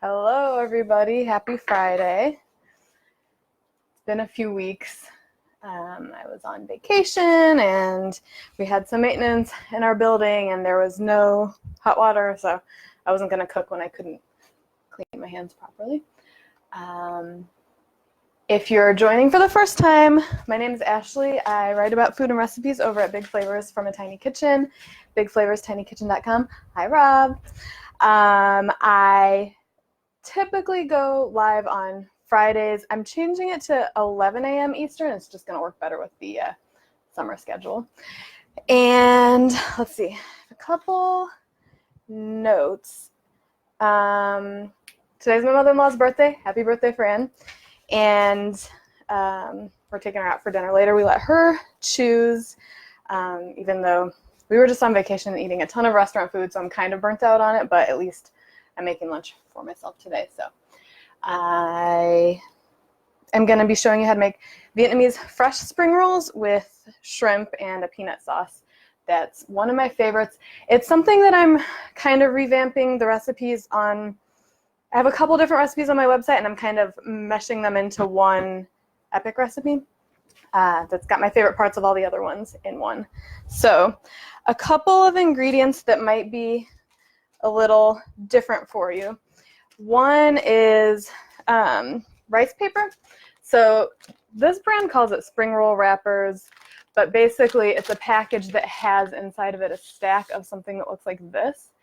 Hello, everybody. Happy Friday. It's been a few weeks. I was on vacation and we had some maintenance in our building and there was no hot water, so I wasn't going to cook when I couldn't clean my hands properly. If you're joining for the first time, my name is Ashley. I write about food and recipes over at Big Flavors from a Tiny Kitchen, bigflavorstinyKitchen.com. Hi, Rob. I typically go live on Fridays. I'm changing it to 11 a.m. Eastern. It's just going to work better with the summer schedule. And let's see, a couple notes. Today's my mother-in-law's birthday. Happy birthday, Fran. And we're taking her out for dinner later. We let her choose, even though we were just on vacation and eating a ton of restaurant food, so I'm kind of burnt out on it, but at least I'm making lunch for myself today. So I am going to be showing you how to make Vietnamese fresh spring rolls with shrimp and a peanut sauce. That's one of my favorites. It's something that I'm kind of revamping the recipes on. I have a couple different recipes on my website, and I'm kind of meshing them into one epic recipe that's got my favorite parts of all the other ones in one. So a couple of ingredients that might be a little different for you. One is rice paper. So this brand calls it spring roll wrappers, but basically it's a package that has inside of it a stack of something that looks like this.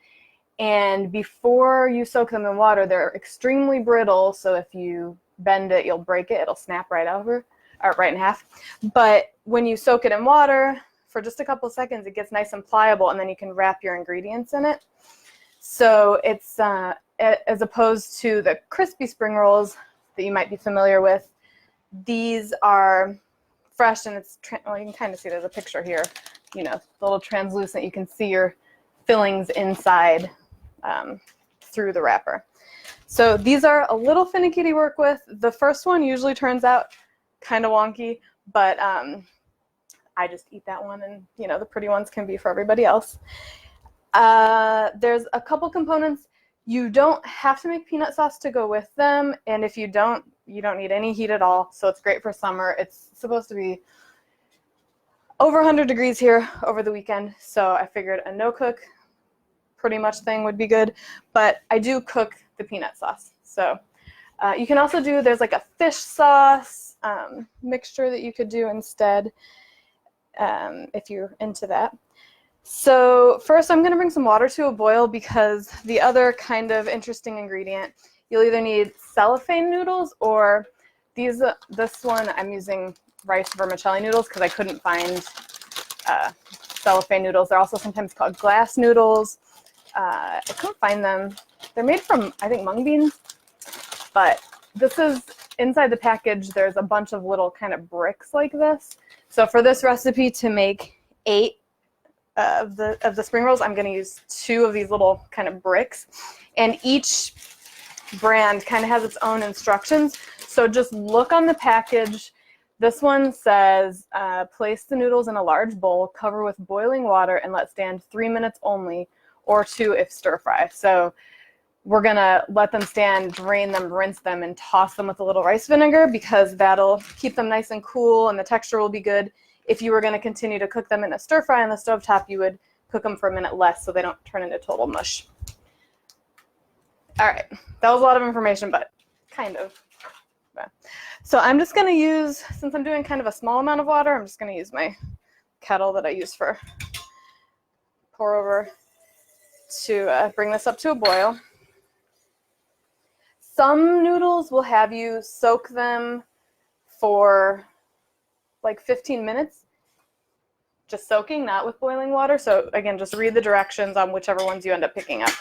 And before you soak them in water, they're extremely brittle, so if you bend it, you'll break it. It'll snap right over, or right in half. But when you soak it in water for just a couple seconds, it gets nice and pliable, and then you can wrap your ingredients in it. So it's, as opposed to the crispy spring rolls that you might be familiar with, these are fresh, and it's, well, you can kind of see there's a picture here, you know, a little translucent. You can see your fillings inside through the wrapper. So these are a little finicky to work with. The first one usually turns out kind of wonky, but I just eat that one, and you know, the pretty ones can be for everybody else. There's a couple components. You don't have to make peanut sauce to go with them, and if you don't need any heat at all, so it's great for summer. It's supposed to be over 100 degrees here over the weekend, so I figured a no-cook pretty much thing would be good, but I do cook the peanut sauce. So you can also do, there's like a fish sauce mixture that you could do instead if you're into that. So first I'm going to bring some water to a boil because the other kind of interesting ingredient, you'll either need cellophane noodles or this one I'm using rice vermicelli noodles because I couldn't find cellophane noodles. They're also sometimes called glass noodles. I couldn't find them. They're made from, I think, mung beans, but this is, inside the package, there's a bunch of little kind of bricks like this. So for this recipe to make 8 of the spring rolls, I'm going to use 2 of these little kind of bricks, and each brand kind of has its own instructions. So just look on the package. This one says, place the noodles in a large bowl, cover with boiling water, and let stand 3 minutes only, or 2 if stir fry. So we're gonna let them stand, drain them, rinse them, and toss them with a little rice vinegar because that'll keep them nice and cool and the texture will be good. If you were gonna continue to cook them in a stir fry on the stovetop, you would cook them for a minute less so they don't turn into total mush. All right, that was a lot of information, but kind of. So I'm just gonna use, since I'm doing kind of a small amount of water, I'm just gonna use my kettle that I use for pour over to bring this up to a boil. Some noodles will have you soak them for like 15 minutes, just soaking, not with boiling water. So again, just read the directions on whichever ones you end up picking up.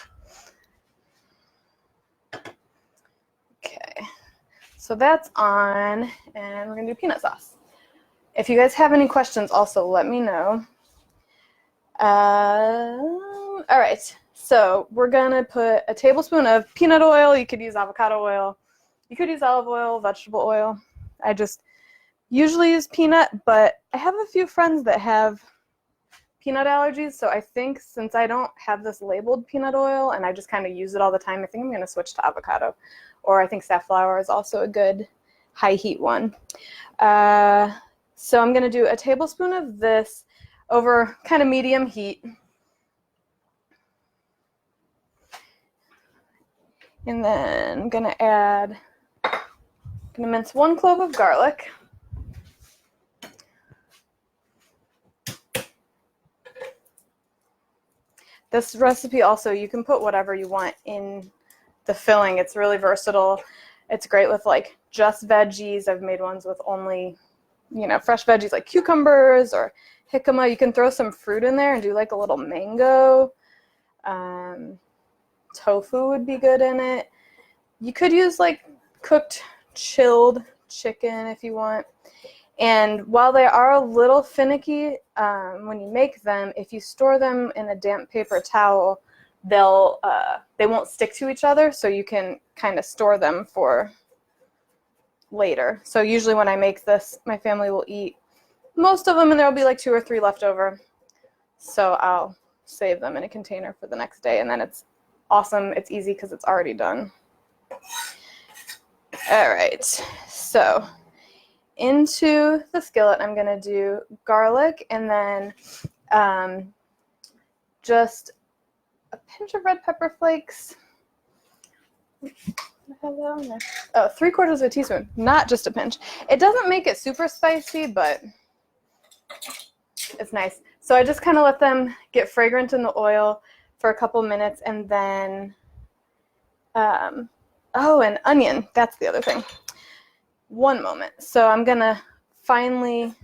Okay, so that's on, and we're gonna do peanut sauce. If you guys have any questions, also let me know. All right. So we're going to put a tablespoon of peanut oil. You could use avocado oil. You could use olive oil, vegetable oil. I just usually use peanut, but I have a few friends that have peanut allergies, so I think since I don't have this labeled peanut oil and I just kind of use it all the time, I think I'm going to switch to avocado. Or I think safflower is also a good high heat one. So I'm going to do a tablespoon of this over kind of medium heat. And then I'm going to mince 1 clove of garlic. This recipe also, you can put whatever you want in the filling. It's really versatile. It's great with like just veggies. I've made ones with only, fresh veggies like cucumbers or jicama. You can throw some fruit in there and do like a little mango. Tofu would be good in it. You could use like cooked, chilled chicken if you want. And while they are a little finicky when you make them, if you store them in a damp paper towel, they won't stick to each other, so you can kind of store them for later. So usually when I make this, my family will eat most of them, and there will be like 2 or 3 left over. So I'll save them in a container for the next day, and then it's awesome. It's easy because it's already done. All right, so into the skillet, I'm going to do garlic and then just a pinch of red pepper flakes. I have that on there. Oh, 3/4 of a teaspoon, not just a pinch. It doesn't make it super spicy, but it's nice. So I just kind of let them get fragrant in the oil for a couple minutes, and then, oh, and onion, that's the other thing. One moment. So I'm going to finely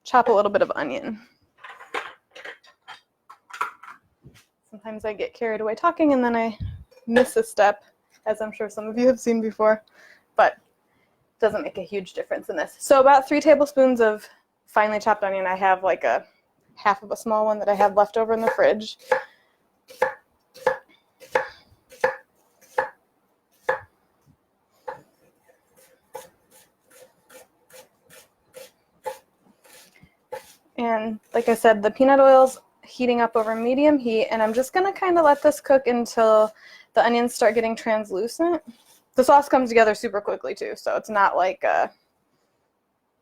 chop a little bit of onion. Sometimes I get carried away talking and then I miss a step, as I'm sure some of you have seen before, but it doesn't make a huge difference in this. So about 3 tablespoons of finely chopped onion. I have like a half of a small one that I have left over in the fridge. And like I said, the peanut oil's heating up over medium heat, and I'm just going to kind of let this cook until the onions start getting translucent. The sauce comes together super quickly too, so it's not like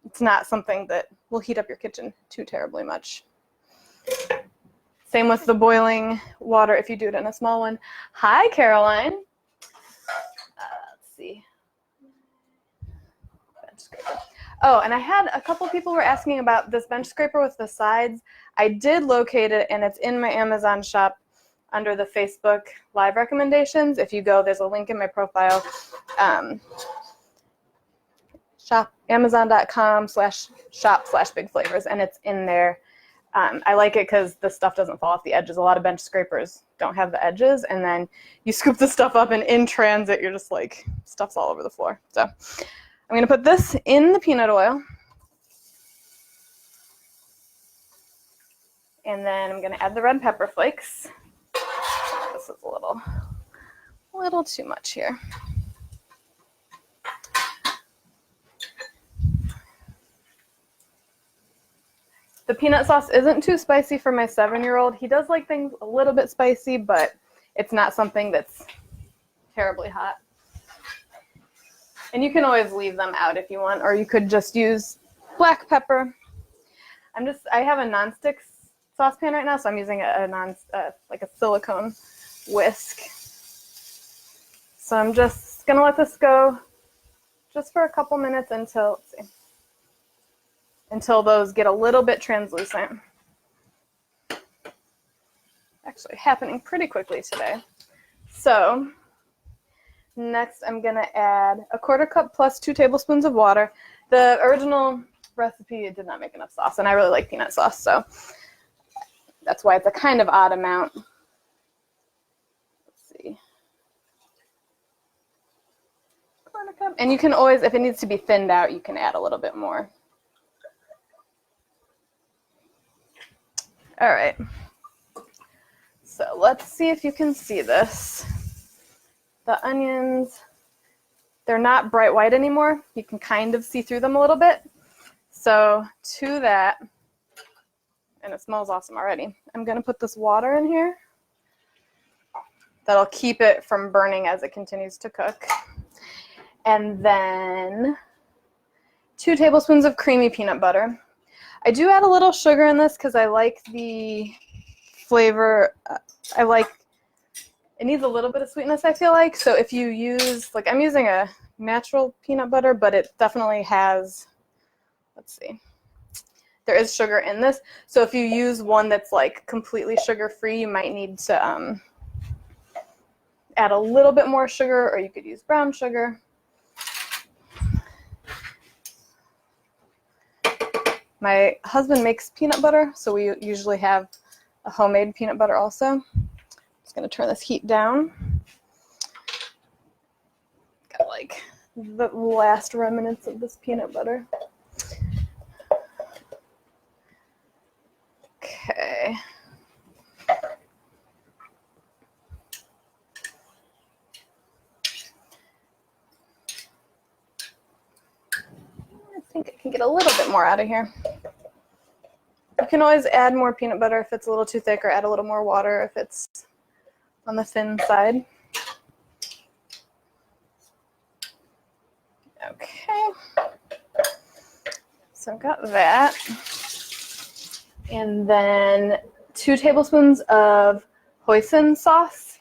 it's not something that will heat up your kitchen too terribly much. Same with the boiling water if you do it in a small one. Hi, Caroline. Let's see. Bench scraper. Oh, and I had a couple people were asking about this bench scraper with the sides. I did locate it, and it's in my Amazon shop under the Facebook live recommendations. If you go, there's a link in my profile. Shop amazon.com/shop/bigflavors, and it's in there. I like it because the stuff doesn't fall off the edges. A lot of bench scrapers don't have the edges, and then you scoop the stuff up, and in transit, you're just like, stuff's all over the floor. So I'm going to put this in the peanut oil, and then I'm going to add the red pepper flakes. This is a little too much here. The peanut sauce isn't too spicy for my 7-year-old. He does like things a little bit spicy, but it's not something that's terribly hot. And you can always leave them out if you want, or you could just use black pepper. I have a nonstick saucepan right now, so I'm using like a silicone whisk. So I'm just gonna let this go just for a couple minutes until those get a little bit translucent. Actually happening pretty quickly today. So next I'm gonna add a 1/4 cup plus 2 tablespoons of water. The original recipe did not make enough sauce, and I really like peanut sauce, so that's why it's a kind of odd amount. Let's see. 1/4 cup. And you can always, if it needs to be thinned out, you can add a little bit more. All right. So let's see if you can see this. The onions, they're not bright white anymore. You can kind of see through them a little bit. So to that, and it smells awesome already, I'm going to put this water in here. That'll keep it from burning as it continues to cook. And then 2 tablespoons of creamy peanut butter. I do add a little sugar in this because I like the flavor. It needs a little bit of sweetness, I feel like. So if you use, like I'm using a natural peanut butter, but it definitely has, let's see, there is sugar in this. So if you use one that's like completely sugar-free, you might need to add a little bit more sugar, or you could use brown sugar. My husband makes peanut butter, so we usually have a homemade peanut butter also. Just gonna turn this heat down. Got like the last remnants of this peanut butter. Okay. I think I can get a little bit more out of here. You can always add more peanut butter if it's a little too thick, or add a little more water if it's on the thin side. Okay. So I've got that. And then 2 tablespoons of hoisin sauce.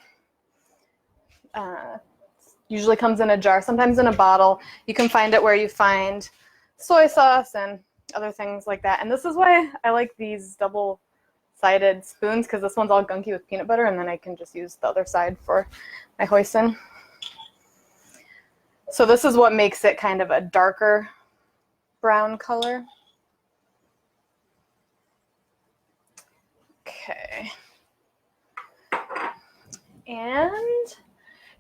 Usually comes in a jar, sometimes in a bottle. You can find it where you find soy sauce and other things like that. And this is why I like these double-sided spoons, because this one's all gunky with peanut butter, and then I can just use the other side for my hoisin. So this is what makes it kind of a darker brown color. Okay. And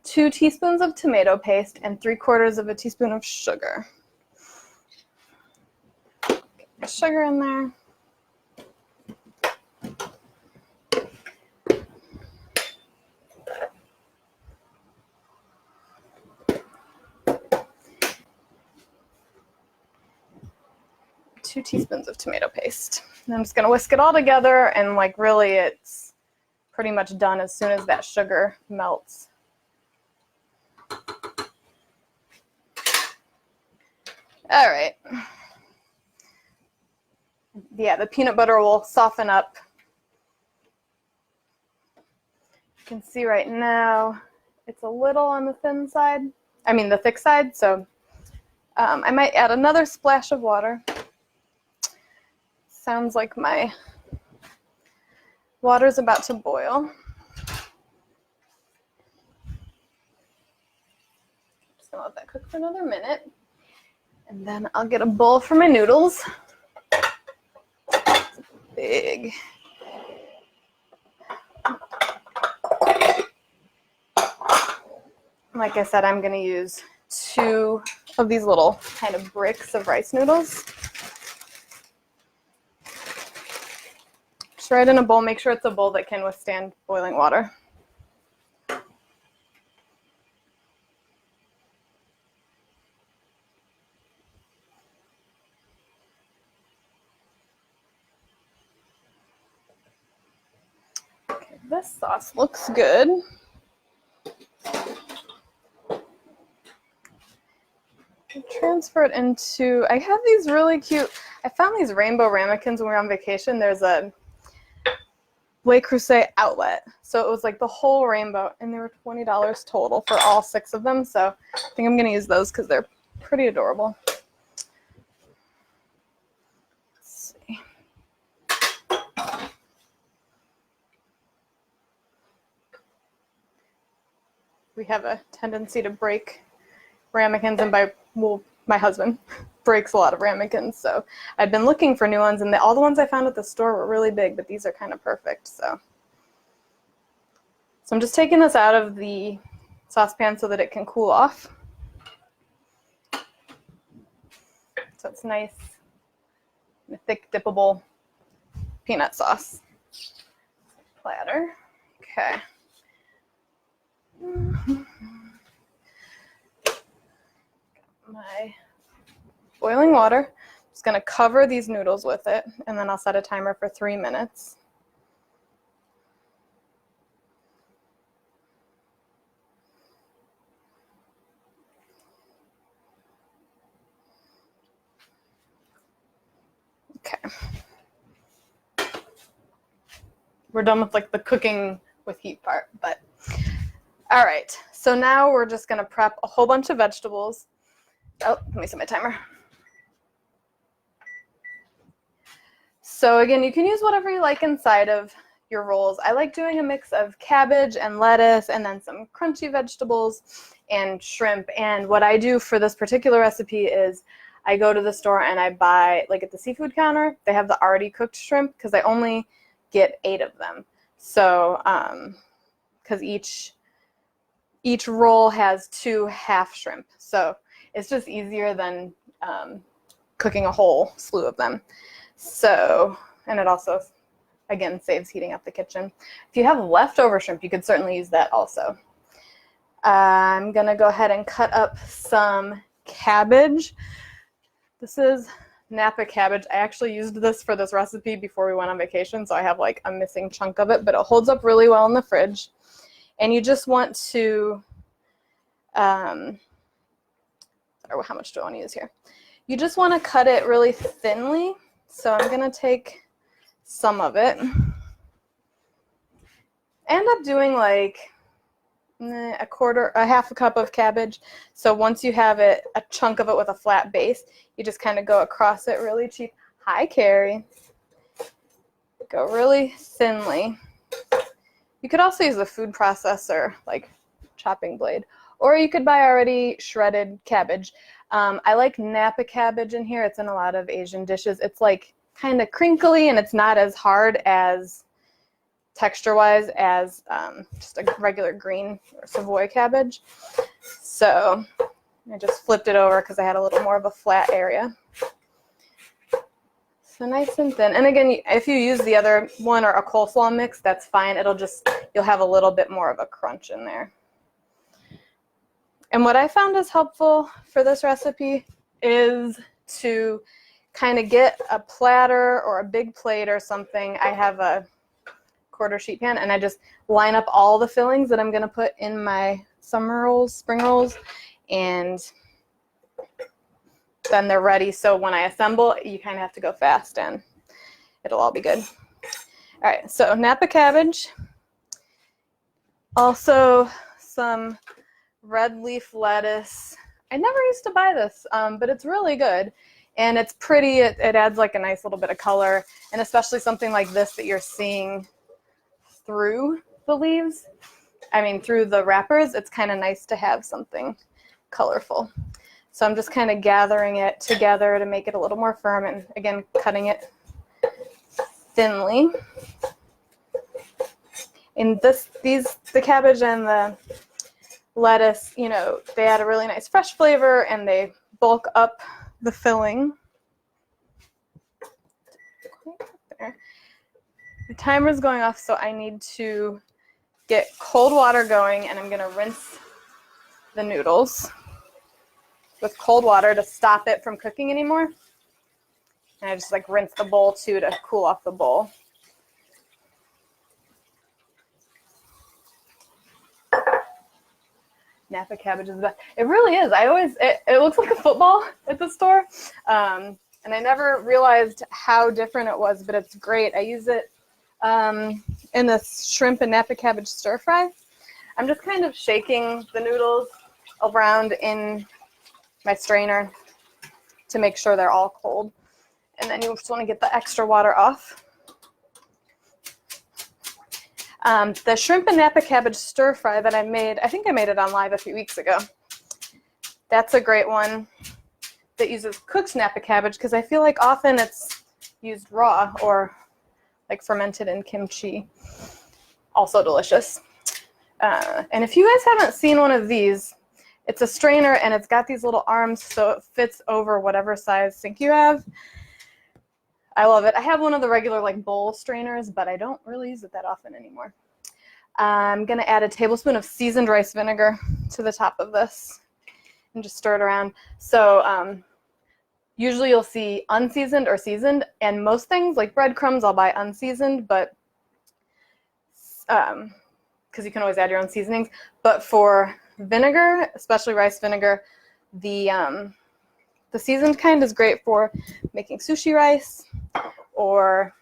2 teaspoons of tomato paste and 3/4 of a teaspoon of sugar. Get the sugar in there. Two teaspoons of tomato paste. And I'm just gonna whisk it all together, and like really it's pretty much done as soon as that sugar melts. All right. Yeah, the peanut butter will soften up. You can see right now it's a little on the thin side. I mean the thick side, so I might add another splash of water. Sounds like my water's about to boil. Just gonna let that cook for another minute. And then I'll get a bowl for my noodles. It's big. Like I said, I'm gonna use 2 of these little kind of bricks of rice noodles. Just right in a bowl. Make sure it's a bowl that can withstand boiling water. Okay, this sauce looks good. Transfer it into, I have these really cute, I found these rainbow ramekins when we were on vacation. There's a Le Creuset outlet. So it was like the whole rainbow, and they were $20 total for all 6 of them. So I think I'm going to use those because they're pretty adorable. Let's see. We have a tendency to break ramekins, and my husband breaks a lot of ramekins, so I've been looking for new ones, and all the ones I found at the store were really big, but these are kind of perfect. So I'm just taking this out of the saucepan so that it can cool off. So it's nice, a thick, dippable peanut sauce platter. Okay. My boiling water. Just going to cover these noodles with it, and then I'll set a timer for 3 minutes. We're done with like the cooking with heat part, but all right. So now we're just gonna prep a whole bunch of vegetables. Oh, let me set my timer. So again, you can use whatever you like inside of your rolls. I like doing a mix of cabbage and lettuce and then some crunchy vegetables and shrimp. And what I do for this particular recipe is I go to the store and I buy, like at the seafood counter, they have the already cooked shrimp because I only get 8 of them. So, because each roll has 2 half shrimp. So it's just easier than cooking a whole slew of them. So, and it also, again, saves heating up the kitchen. If you have leftover shrimp, you could certainly use that also. I'm going to go ahead and cut up some cabbage. This is Napa cabbage. I actually used this for this recipe before we went on vacation, so I have like a missing chunk of it, but it holds up really well in the fridge. And you just want to, how much do I want to use here? You just want to cut it really thinly. So I'm going to take some of it. I end up doing like a half a cup of cabbage. So once you have it, a chunk of it with a flat base, you just kind of go across it really cheap. Hi, Carrie. Go really thinly. You could also use a food processor, like chopping blade, or you could buy already shredded cabbage. I like Napa cabbage in here. It's in a lot of Asian dishes. It's like kind of crinkly and it's not as hard as texture-wise as just a regular green or Savoy cabbage. So I just flipped it over because I had a little more of a flat area. So nice and thin. And again, if you use the other one or a coleslaw mix, that's fine. You'll have a little bit more of a crunch in there. And what I found is helpful for this recipe is to kind of get a platter or a big plate or something. I have a quarter sheet pan and I just line up all the fillings that I'm going to put in my summer rolls, spring rolls, and then they're ready. So when I assemble, you kind of have to go fast and it'll all be good. All right, so Napa cabbage, also some red leaf lettuce. I never used to buy this, but it's really good. And it's pretty. It adds like a nice little bit of color. And especially something like this that you're seeing through the leaves, through the wrappers, it's kind of nice to have something colorful. So I'm just kind of gathering it together to make it a little more firm. And again, cutting it thinly. And the cabbage and the lettuce, they add a really nice fresh flavor and they bulk up the filling. There. The timer's going off, so I need to get cold water going, and I'm going to rinse the noodles with cold water to stop it from cooking anymore. And I just rinse the bowl too to cool off the bowl. Napa cabbage is the best. It really is. It looks like a football at the store. And I never realized how different it was, but it's great. I use it in the shrimp and Napa cabbage stir fry. I'm just kind of shaking the noodles around in my strainer to make sure they're all cold. And then you just want to get the extra water off. The shrimp and Napa cabbage stir fry that I made, I think I made it on live a few weeks ago. That's a great one that uses cooked Napa cabbage because I feel like often it's used raw or fermented in kimchi. Also delicious. And if you guys haven't seen one of these, it's a strainer and it's got these little arms so it fits over whatever size sink you have. I love it. I have one of the regular bowl strainers, but I don't really use it that often anymore. I'm going to add a tablespoon of seasoned rice vinegar to the top of this and just stir it around. So usually you'll see unseasoned or seasoned, and most things like breadcrumbs I'll buy unseasoned, but because you can always add your own seasonings. But for vinegar, especially rice vinegar, the seasoned kind is great for making sushi rice or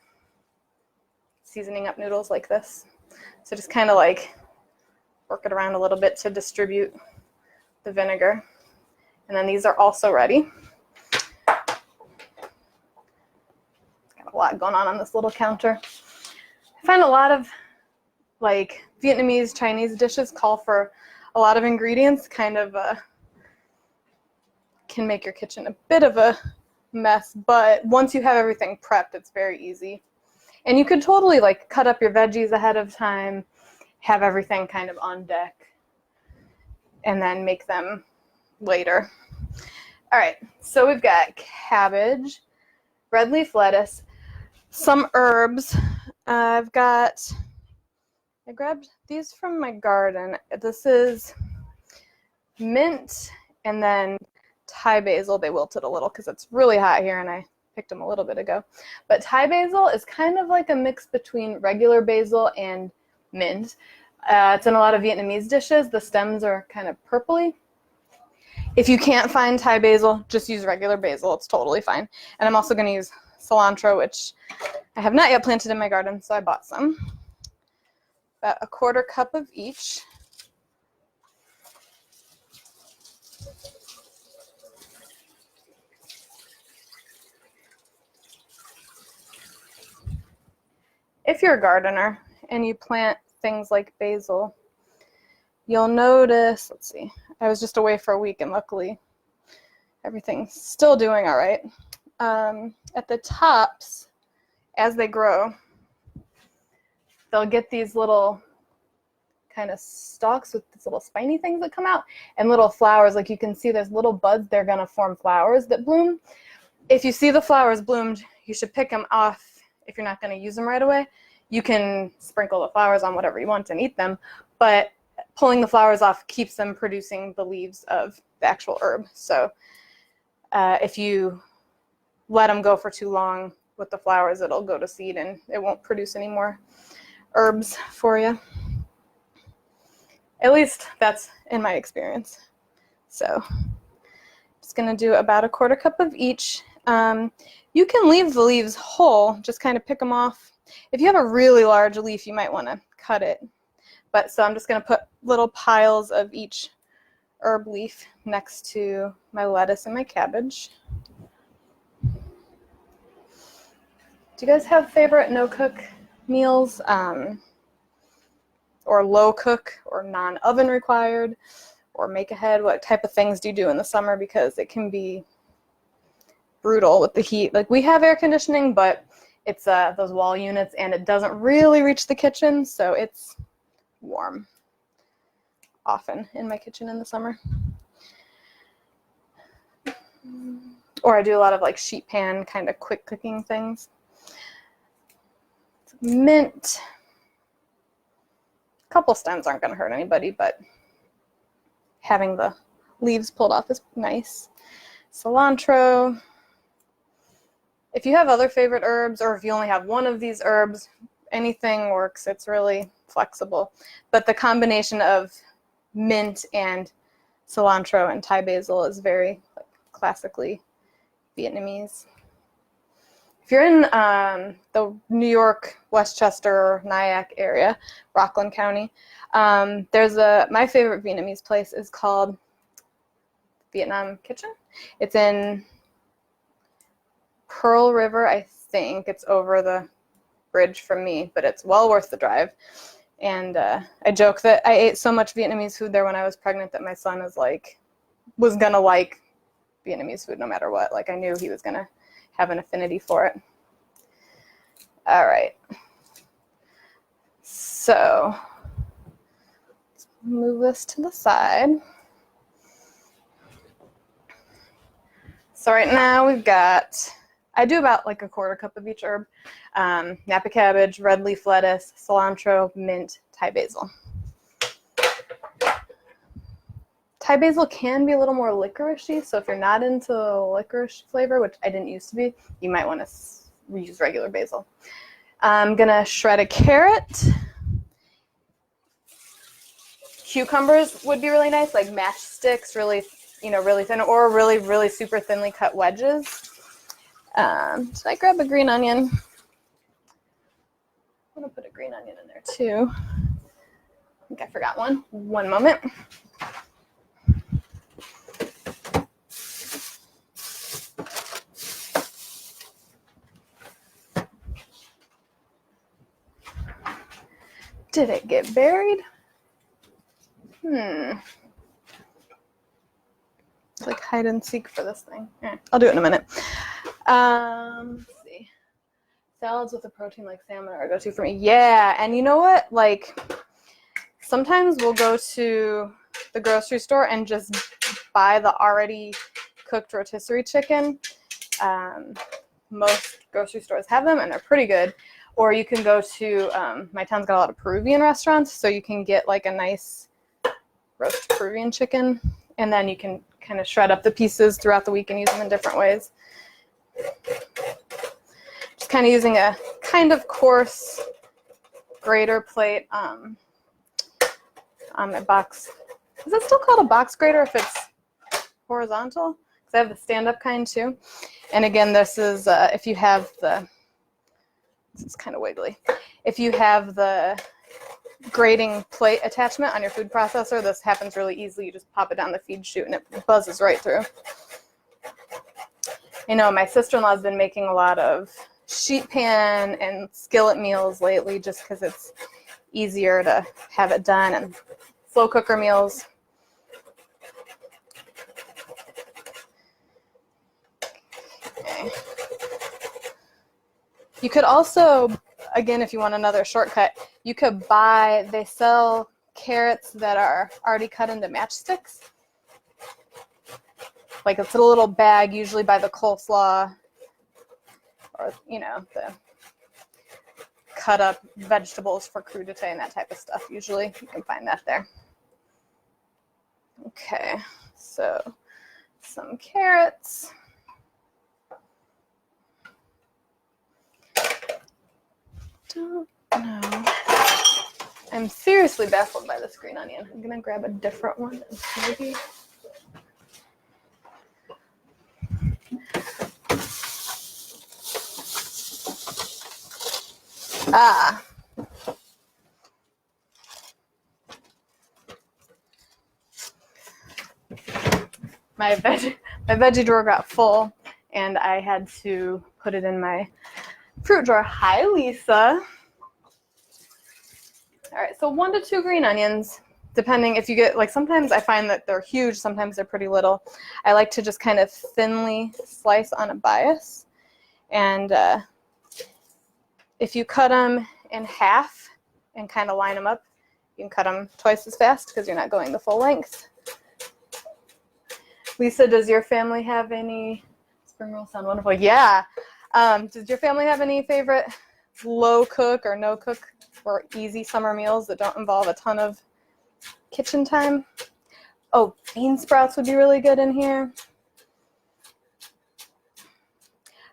seasoning up noodles like this. So just kind of like work it around a little bit to distribute the vinegar. And then these are also ready. Got a lot going on this little counter. I find a lot of like Vietnamese, Chinese dishes call for a lot of ingredients, kind of can make your kitchen a bit of a mess, but once you have everything prepped, it's very easy. And you could totally like cut up your veggies ahead of time, have everything kind of on deck, and then make them later. All right, so we've got cabbage, red leaf lettuce, some herbs. I grabbed these from my garden. This is mint and then Thai basil. They wilted a little because it's really hot here and I picked them a little bit ago. But Thai basil is kind of like a mix between regular basil and mint. It's in a lot of Vietnamese dishes. The stems are kind of purpley. If you can't find Thai basil, just use regular basil. It's totally fine. And I'm also going to use cilantro, which I have not yet planted in my garden, so I bought some. About a 1/4 cup of each. If you're a gardener and you plant things like basil, you'll notice, let's see, I was just away for a week and luckily everything's still doing all right. At the tops, as they grow, they'll get these little kind of stalks with these little spiny things that come out and little flowers. Like you can see there's little buds, they're gonna form flowers that bloom. If you see the flowers bloomed, you should pick them off. If you're not going to use them right away, you can sprinkle the flowers on whatever you want and eat them, but pulling the flowers off keeps them producing the leaves of the actual herb. So if you let them go for too long with the flowers, it'll go to seed and it won't produce any more herbs for you. At least that's in my experience. So I'm just going to do about a 1/4 cup of each. You can leave the leaves whole, just kind of pick them off. If you have a really large leaf, you might want to cut it. But so I'm just going to put little piles of each herb leaf next to my lettuce and my cabbage. Do you guys have favorite no-cook meals? Or low cook or non-oven required or make ahead? What type of things do you do in the summer? Because it can be brutal with the heat. Like we have air conditioning, but it's those wall units and it doesn't really reach the kitchen, so it's warm often in my kitchen in the summer. Or I do a lot of like sheet pan kind of quick cooking things. Mint. A couple stems aren't going to hurt anybody, but having the leaves pulled off is nice. Cilantro. If you have other favorite herbs, or if you only have one of these herbs, anything works. It's really flexible. But the combination of mint and cilantro and Thai basil is very classically Vietnamese. If you're in the New York, Westchester, Nyack area, Rockland County, there's my favorite Vietnamese place is called Vietnam Kitchen. It's in Pearl River, I think. It's over the bridge from me, but it's well worth the drive. And I joke that I ate so much Vietnamese food there when I was pregnant that my son was gonna like Vietnamese food no matter what. Like I knew he was gonna have an affinity for it. All right. So let's move this to the side. So right now we've got, I do about like a 1/4 cup of each herb. Napa cabbage, red leaf lettuce, cilantro, mint, Thai basil. Thai basil can be a little more licoricey, so if you're not into licorice flavor, which I didn't used to be, you might want to use regular basil. I'm gonna shred a carrot. Cucumbers would be really nice, like matchsticks, really, really thin, or really, really super thinly cut wedges. Did I grab a green onion? I'm gonna put a green onion in there too. I think I forgot one. One moment. Did it get buried? It's like hide and seek for this thing. I'll do it in a minute. Let's see. Salads with a protein like salmon are a go-to for me. Yeah, and you know what? Like, sometimes we'll go to the grocery store and just buy the already cooked rotisserie chicken. Most grocery stores have them, and they're pretty good. Or you can go to, my town's got a lot of Peruvian restaurants, so you can get like a nice roast Peruvian chicken, and then you can kind of shred up the pieces throughout the week and use them in different ways. Just kind of using a kind of coarse grater plate on my box. Is it still called a box grater if it's horizontal? Because I have the stand-up kind too. And again, this is if you have the, this is kind of wiggly. If you have the grating plate attachment on your food processor, this happens really easily. You just pop it down the feed chute and it buzzes right through. I know my sister-in-law has been making a lot of sheet pan and skillet meals lately just because it's easier to have it done, and slow cooker meals. Okay. You could also, again, if you want another shortcut, you could buy, they sell carrots that are already cut into matchsticks. Like it's a little bag, usually by the coleslaw, or, you know, the cut up vegetables for crudité and that type of stuff. Usually you can find that there. Okay, so some carrots. Don't know. I'm seriously baffled by this green onion. I'm gonna grab a different one and maybe. My veggie drawer got full, and I had to put it in my fruit drawer. Hi, Lisa. All right, so 1 to 2 green onions, depending if you get, like sometimes I find that they're huge, sometimes they're pretty little. I like to just kind of thinly slice on a bias. And if you cut them in half and kind of line them up, you can cut them twice as fast because you're not going the full length. Lisa, does your family have any, spring rolls sound wonderful. Yeah. Does your family have any favorite low cook or no cook or easy summer meals that don't involve a ton of kitchen time? Oh, bean sprouts would be really good in here.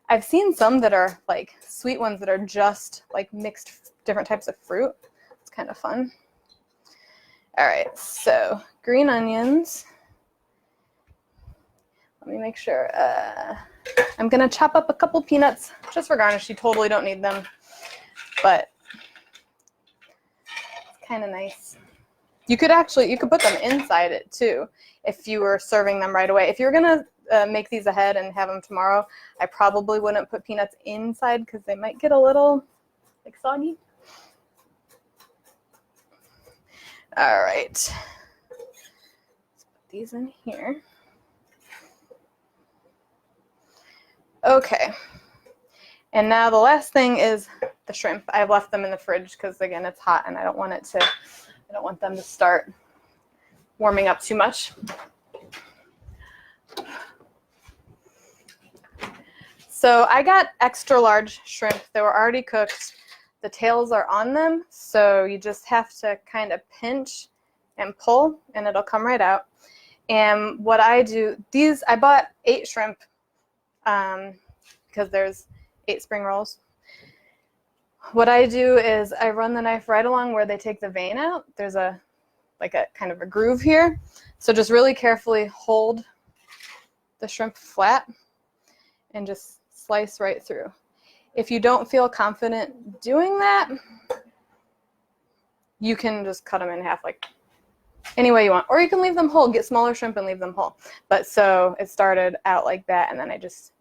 I've seen some that are like sweet ones that are just like mixed different types of fruit. It's kind of fun. All right, so green onions. Let me make sure. I'm going to chop up a couple peanuts just for garnish. You totally don't need them, but it's kind of nice. You could put them inside it too if you were serving them right away. If you're going to make these ahead and have them tomorrow, I probably wouldn't put peanuts inside because they might get a little like soggy. All right. Let's put these in here. Okay, and now the last thing is the shrimp. I've left them in the fridge because again it's hot and I don't want them to start warming up too much. So I got extra large shrimp. They were already cooked. The tails are on them, so you just have to kind of pinch and pull and it'll come right out. And what I do, I bought 8 shrimp because there's 8 spring rolls. What I do is I run the knife right along where they take the vein out. There's a kind of a groove here. So just really carefully hold the shrimp flat and just slice right through. If you don't feel confident doing that, you can just cut them in half like any way you want. Or you can leave them whole, get smaller shrimp and leave them whole. But so it started out like that, and then I just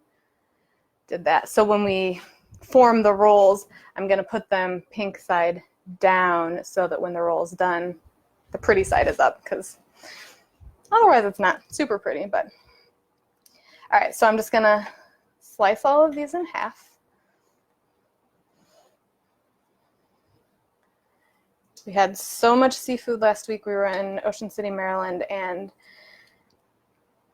did that. So when we form the rolls, I'm going to put them pink side down so that when the roll's done, the pretty side is up, because otherwise it's not super pretty. But all right, so I'm just going to slice all of these in half. We had so much seafood last week. We were in Ocean City, Maryland, and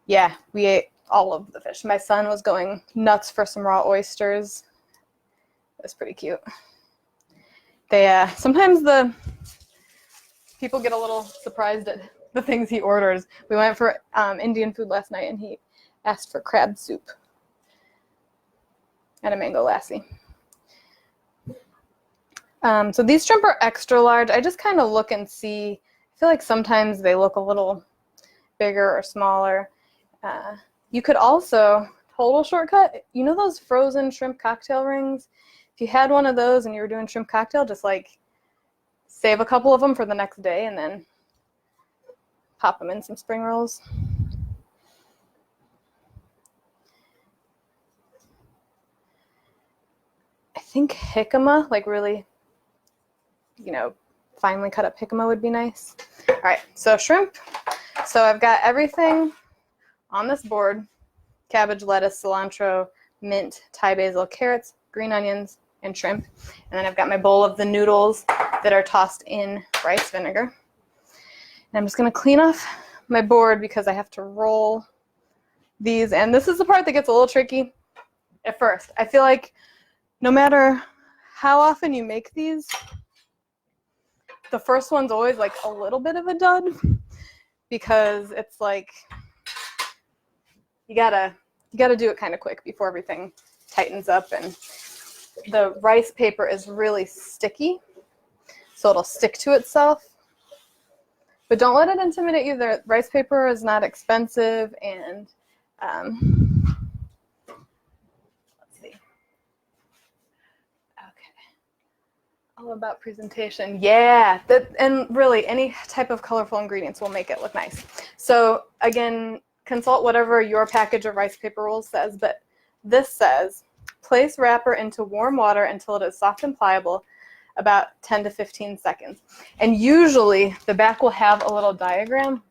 yeah, we ate all of the fish. My son was going nuts for some raw oysters. It was pretty cute. They sometimes the people get a little surprised at the things he orders. We went for Indian food last night, and he asked for crab soup and a mango lassi. So these shrimp are extra large. I just kind of look and see. I feel like sometimes they look a little bigger or smaller. You could also, total shortcut, you know those frozen shrimp cocktail rings? If you had one of those and you were doing shrimp cocktail, just like save a couple of them for the next day and then pop them in some spring rolls. I think jicama, like really, finely cut up jicama would be nice. All right, so shrimp. So I've got everything on this board: cabbage, lettuce, cilantro, mint, Thai basil, carrots, green onions, and shrimp. And then I've got my bowl of the noodles that are tossed in rice vinegar. And I'm just going to clean off my board because I have to roll these. And this is the part that gets a little tricky at first. I feel like no matter how often you make these, the first one's always like a little bit of a dud, because it's like you gotta do it kind of quick before everything tightens up, and the rice paper is really sticky, so it'll stick to itself. But don't let it intimidate you. The rice paper is not expensive, and let's see. All about presentation. Yeah, and really any type of colorful ingredients will make it look nice. So again, consult whatever your package of rice paper rolls says, but this says place wrapper into warm water until it is soft and pliable, about 10 to 15 seconds. And usually the back will have a little diagram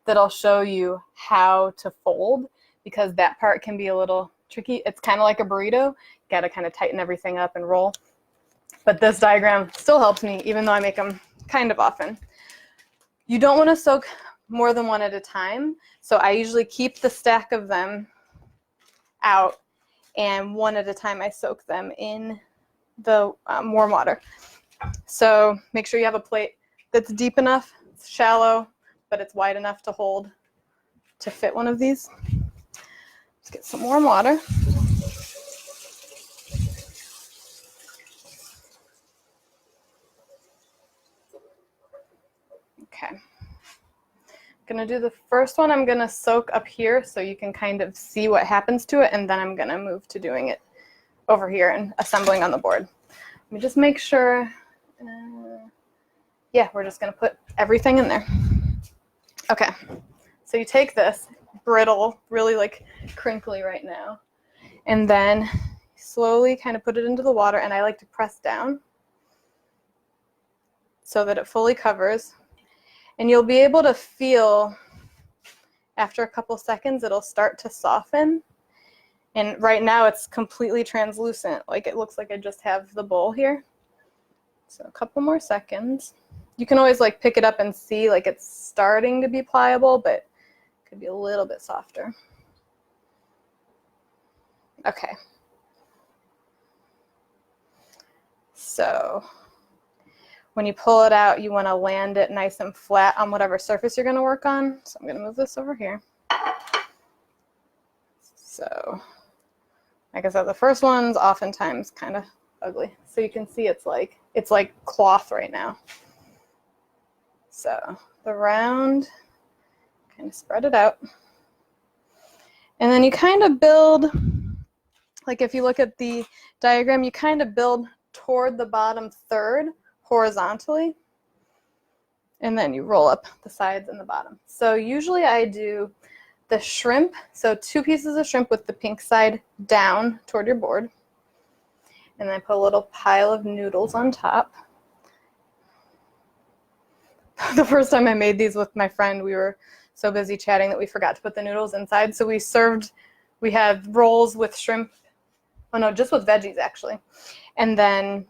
that'll show you how to fold, because that part can be a little tricky. It's kind of like a burrito. You got to kind of tighten everything up and roll. But this diagram still helps me, even though I make them kind of often. You don't want to soak more than one at a time. So I usually keep the stack of them out, and one at a time I soak them in the warm water. So make sure you have a plate that's deep enough, it's shallow, but it's wide enough to hold, to fit one of these. Let's get some warm water. Okay, I'm gonna do the first one. I'm gonna soak up here so you can kind of see what happens to it, and then I'm gonna move to doing it over here and assembling on the board. Let me just make sure. Yeah, we're just gonna put everything in there. Okay, so you take this, brittle, really like crinkly right now, and then slowly kind of put it into the water, and I like to press down so that it fully covers. And you'll be able to feel, after a couple seconds, it'll start to soften. And right now it's completely translucent. Like it looks like I just have the bowl here. So a couple more seconds. You can always like pick it up and see like it's starting to be pliable, but it could be a little bit softer. Okay. So when you pull it out, you want to land it nice and flat on whatever surface you're going to work on. So I'm going to move this over here. So, like I said, the first one's oftentimes kind of ugly. So you can see it's like cloth right now. So the round, kind of spread it out. And then you kind of build like if you look at the diagram, you kind of build toward the bottom third horizontally, and then you roll up the sides and the bottom. So usually I do the shrimp, so 2 pieces of shrimp with the pink side down toward your board, and then I put a little pile of noodles on top. The first time I made these with my friend, we were so busy chatting that we forgot to put the noodles inside, so we had rolls with shrimp, oh no, just with veggies actually, and then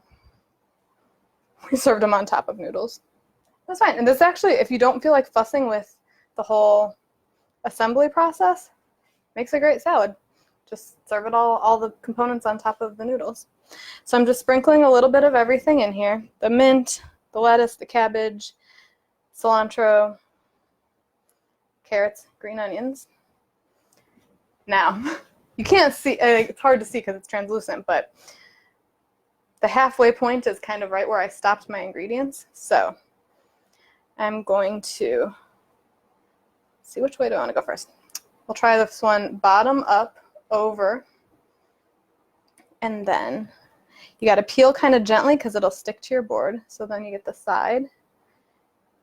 we served them on top of noodles. That's fine. And this actually, if you don't feel like fussing with the whole assembly process, makes a great salad. Just serve it all the components on top of the noodles. So I'm just sprinkling a little bit of everything in here. The mint, the lettuce, the cabbage, cilantro, carrots, green onions. Now, you can't see, it's hard to see because it's translucent, but the halfway point is kind of right where I stopped my ingredients. So I'm going to see, which way do I want to go first? We'll try this one bottom up, over, and then you got to peel kind of gently because it'll stick to your board. So then you get the side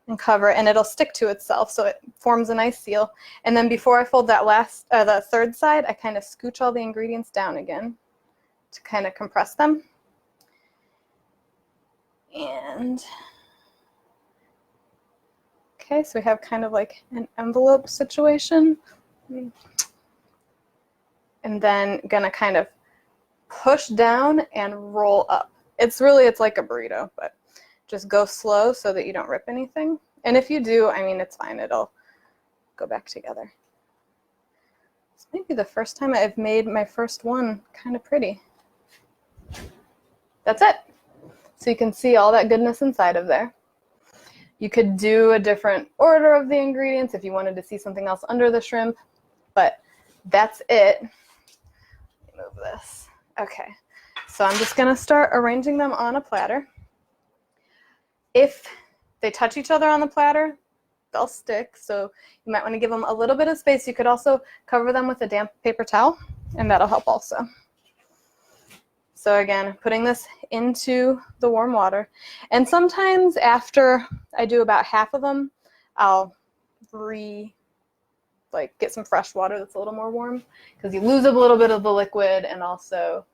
and cover it, and it'll stick to itself, so it forms a nice seal. And then before I fold that the third side, I kind of scooch all the ingredients down again to kind of compress them. And okay, so we have kind of like an envelope situation. And then gonna kind of push down and roll up. It's like a burrito, but just go slow so that you don't rip anything. And if you do, I mean, it's fine. It'll go back together. This may be the first time I've made my first one kind of pretty. That's it. So you can see all that goodness inside of there. You could do a different order of the ingredients if you wanted to see something else under the shrimp, but that's it. Let me move this. Okay, so I'm just gonna start arranging them on a platter. If they touch each other on the platter, they'll stick, so you might want to give them a little bit of space. You could also cover them with a damp paper towel, and that'll help also. So again, putting this into the warm water. And sometimes after I do about half of them, I'll get some fresh water that's a little more warm, because you lose a little bit of the liquid, and also,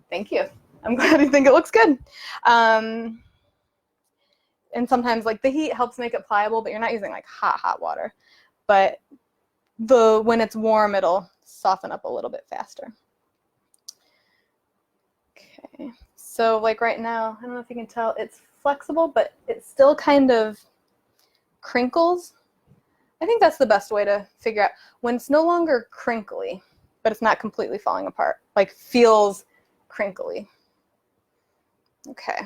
thank you. I'm glad you think it looks good. And sometimes like the heat helps make it pliable, but you're not using like hot water. But when it's warm, it'll soften up a little bit faster. Okay, so like right now, I don't know if you can tell, it's flexible, but it still kind of crinkles. I think that's the best way to figure out when it's no longer crinkly, but it's not completely falling apart, like feels crinkly. Okay,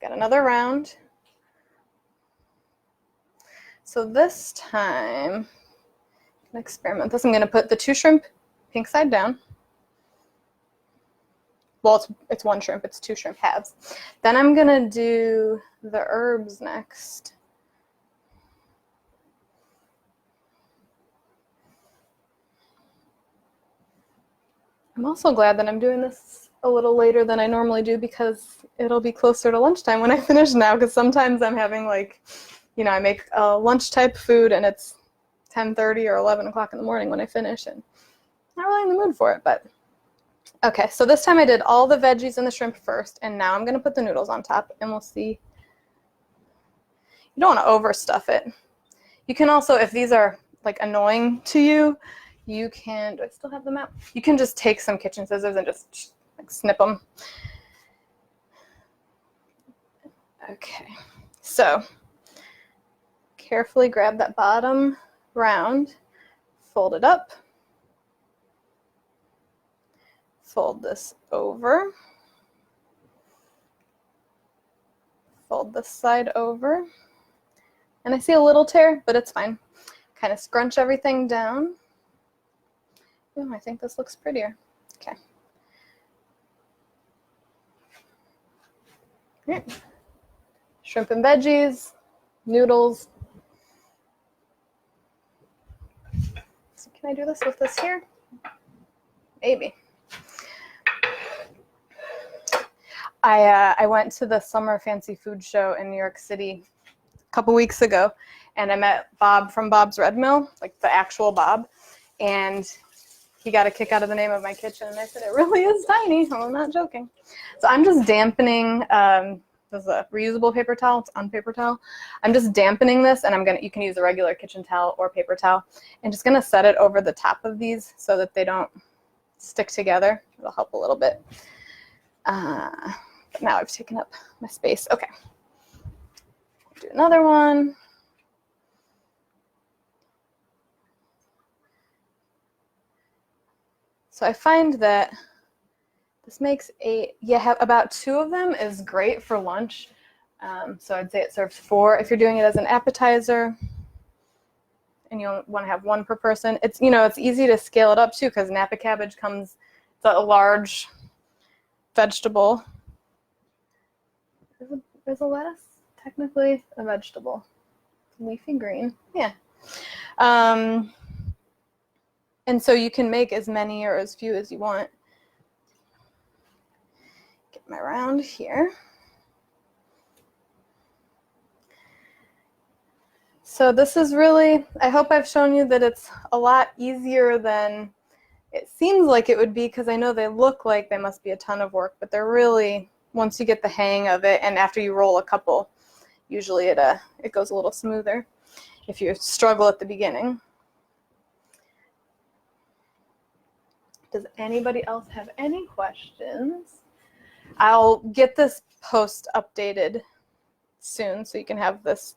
got another round. So this time, I'm gonna experiment this. I'm gonna put the 2 shrimp pink side down. Well, it's 1 shrimp, it's 2 shrimp halves. Then I'm gonna do the herbs next. I'm also glad that I'm doing this a little later than I normally do, because it'll be closer to lunchtime when I finish now, because sometimes I'm having like, I make a lunch type food and it's 10:30 or 11 o'clock in the morning when I finish, and I'm not really in the mood for it, but okay. So this time I did all the veggies and the shrimp first, and now I'm going to put the noodles on top, and we'll see. You don't want to overstuff it. You can also, if these are like annoying to you, you can, do I still have them out? You can just take some kitchen scissors and just like snip them. Okay, so carefully grab that bottom round, fold it up, fold this over, fold this side over, and I see a little tear, but it's fine. Kind of scrunch everything down. Ooh, I think this looks prettier. Okay. Right. Shrimp and veggies, noodles. So can I do this with this here? Maybe. I went to the Summer Fancy Food Show in New York City a couple weeks ago, and I met Bob from Bob's Red Mill, like the actual Bob, and he got a kick out of the name of my kitchen, and I said, it really is tiny. I'm not joking. So I'm just dampening, this is a reusable paper towel, it's on paper towel. I'm just dampening this, and you can use a regular kitchen towel or paper towel, and just gonna set it over the top of these so that they don't stick together. It'll help a little bit. But now I've taken up my space. Okay, do another one. So I find that this makes about 2 of them is great for lunch. So I'd say it serves 4. If you're doing it as an appetizer and you want to have 1 per person, it's easy to scale it up too, because Napa cabbage it's a large vegetable. Is a lettuce technically a vegetable? Leafy green, yeah. And so you can make as many or as few as you want. Get my round here. So this is really, I hope I've shown you that it's a lot easier than it seems like it would be, because I know they look like they must be a ton of work, but they're really, once you get the hang of it, and after you roll a couple, usually it goes a little smoother if you struggle at the beginning. Does anybody else have any questions? I'll get this post updated soon so you can have this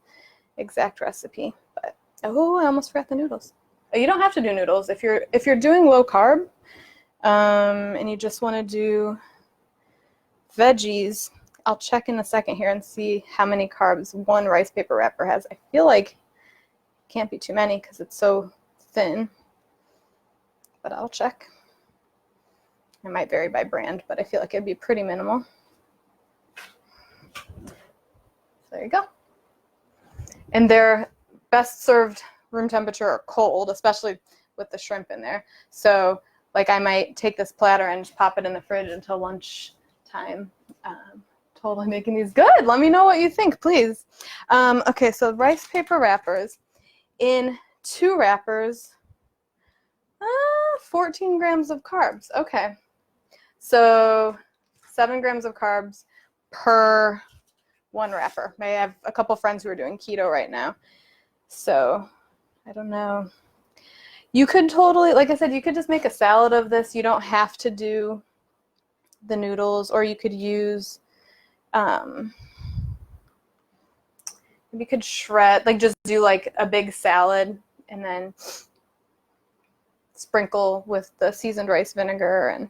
exact recipe. But oh, I almost forgot the noodles. You don't have to do noodles if you're doing low carb, and you just want to do veggies. I'll check in a second here and see how many carbs 1 rice paper wrapper has. I feel like it can't be too many because it's so thin, but I'll check. It might vary by brand, but I feel like it'd be pretty minimal. So there you go. And they're best served room temperature or cold, especially with the shrimp in there. So like I might take this platter and just pop it in the fridge until lunchtime. Totally making these good. Let me know what you think, please. Okay, so rice paper wrappers. In 2 wrappers, 14 grams of carbs. Okay. So 7 grams of carbs per 1 wrapper. I have a couple friends who are doing keto right now. So I don't know. You could totally, like I said, you could just make a salad of this. You don't have to do the noodles, or you could use, you could shred, like just do like a big salad and then sprinkle with the seasoned rice vinegar and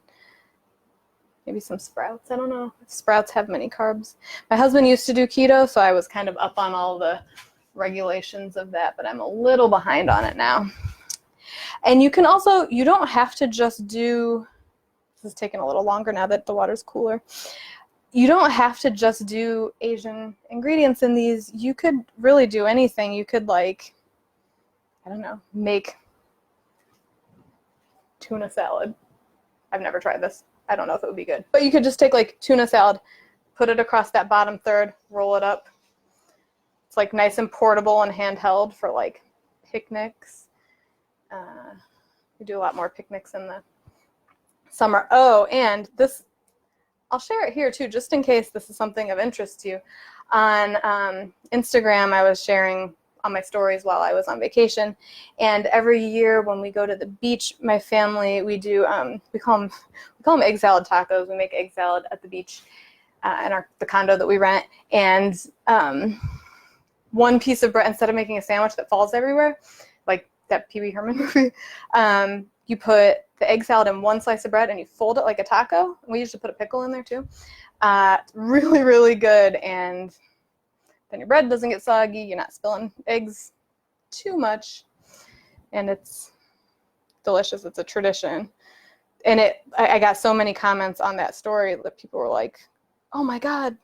maybe some sprouts. I don't know if sprouts have many carbs. My husband used to do keto, so I was kind of up on all the regulations of that, but I'm a little behind on it now. And you can also, you don't have to just do, this is taking a little longer now that the water's cooler. You don't have to just do Asian ingredients in these. You could really do anything. You could, like, I don't know, make tuna salad. I've never tried this. I don't know if it would be good. But you could just take like tuna salad, put it across that bottom third, roll it up. It's like nice and portable and handheld for like picnics. We do a lot more picnics in the summer. Oh, and this, I'll share it here too, just in case this is something of interest to you. On Instagram, I was sharing on my stories while I was on vacation, and every year when we go to the beach, my family, we do, we call them egg salad tacos. We make egg salad at the beach in the condo that we rent, and 1 piece of bread, instead of making a sandwich that falls everywhere, like that Pee Wee Herman movie, you put the egg salad in 1 slice of bread and you fold it like a taco. We usually put a pickle in there too. Really, really good, and then your bread doesn't get soggy. You're not spilling eggs too much, and it's delicious. It's a tradition. And I got so many comments on that story that people were like, oh my God,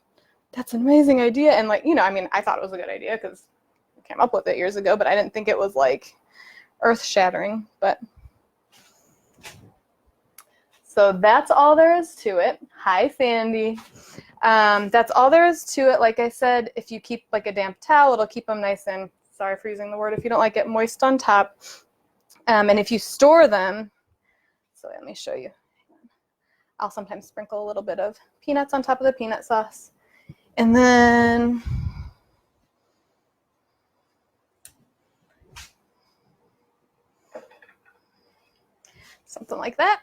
that's an amazing idea. And like, I mean, I thought it was a good idea because I came up with it years ago, but I didn't think it was like earth-shattering. But so that's all there is to it. Hi, Sandy. That's all there is to it. Like I said, if you keep like a damp towel, it'll keep them nice and, sorry for using the word if you don't like it, moist on top. And if you store them, so let me show you. I'll sometimes sprinkle a little bit of peanuts on top of the peanut sauce. And then something like that.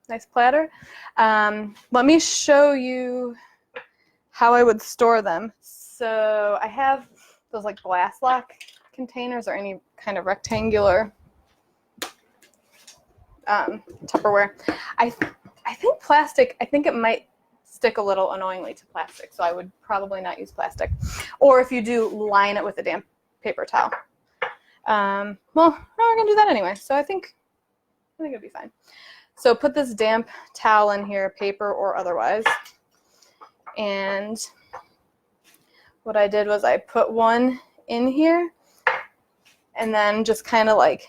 Nice platter. Let me show you how I would store them. So I have those like glass lock containers or any kind of rectangular Tupperware. I think plastic, I think it might stick a little annoyingly to plastic, so I would probably not use plastic. Or if you do, line it with a damp paper towel. Well, no, we're gonna do that anyway, so I think it'll be fine. So put this damp towel in here, paper or otherwise. And what I did was I put one in here and then just kind of like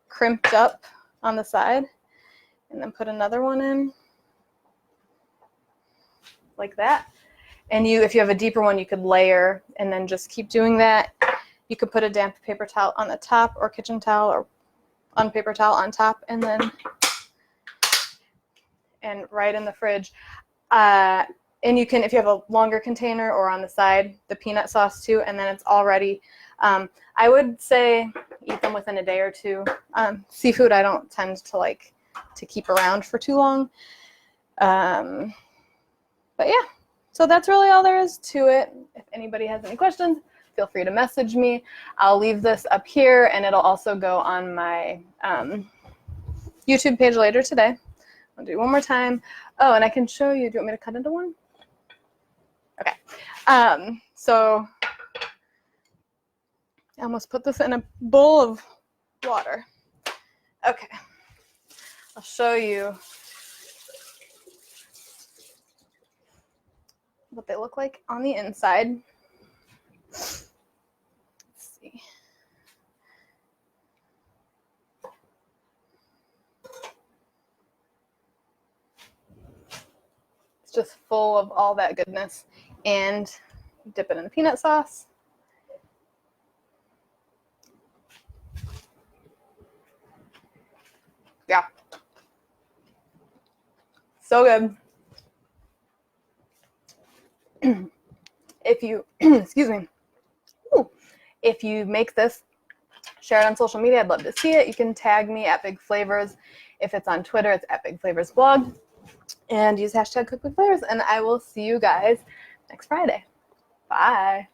crimped up on the side, and then put another one in like that. And if you have a deeper one, you could layer and then just keep doing that. You could put a damp paper towel on the top, or kitchen towel or paper towel on top, and then right in the fridge. And you can, if you have a longer container, or on the side, the peanut sauce too, and then it's all ready. I would say eat them within a day or two. Seafood I don't tend to like to keep around for too long. But yeah, so that's really all there is to it. If anybody has any questions, feel free to message me. I'll leave this up here, and it'll also go on my YouTube page later today. I'll do one more time. Oh, and I can show you. Do you want me to cut into one? Okay. So I almost put this in a bowl of water. Okay. I'll show you what they look like on the inside. Let's see. It's just full of all that goodness. And dip it in the peanut sauce. Yeah. So good. If you, excuse me, if you make this, share it on social media. I'd love to see it. You can tag me at Big Flavors. If it's on Twitter, it's at Big Flavors Blog. And use hashtag Cook with Flavors. And I will see you guys next Friday. Bye.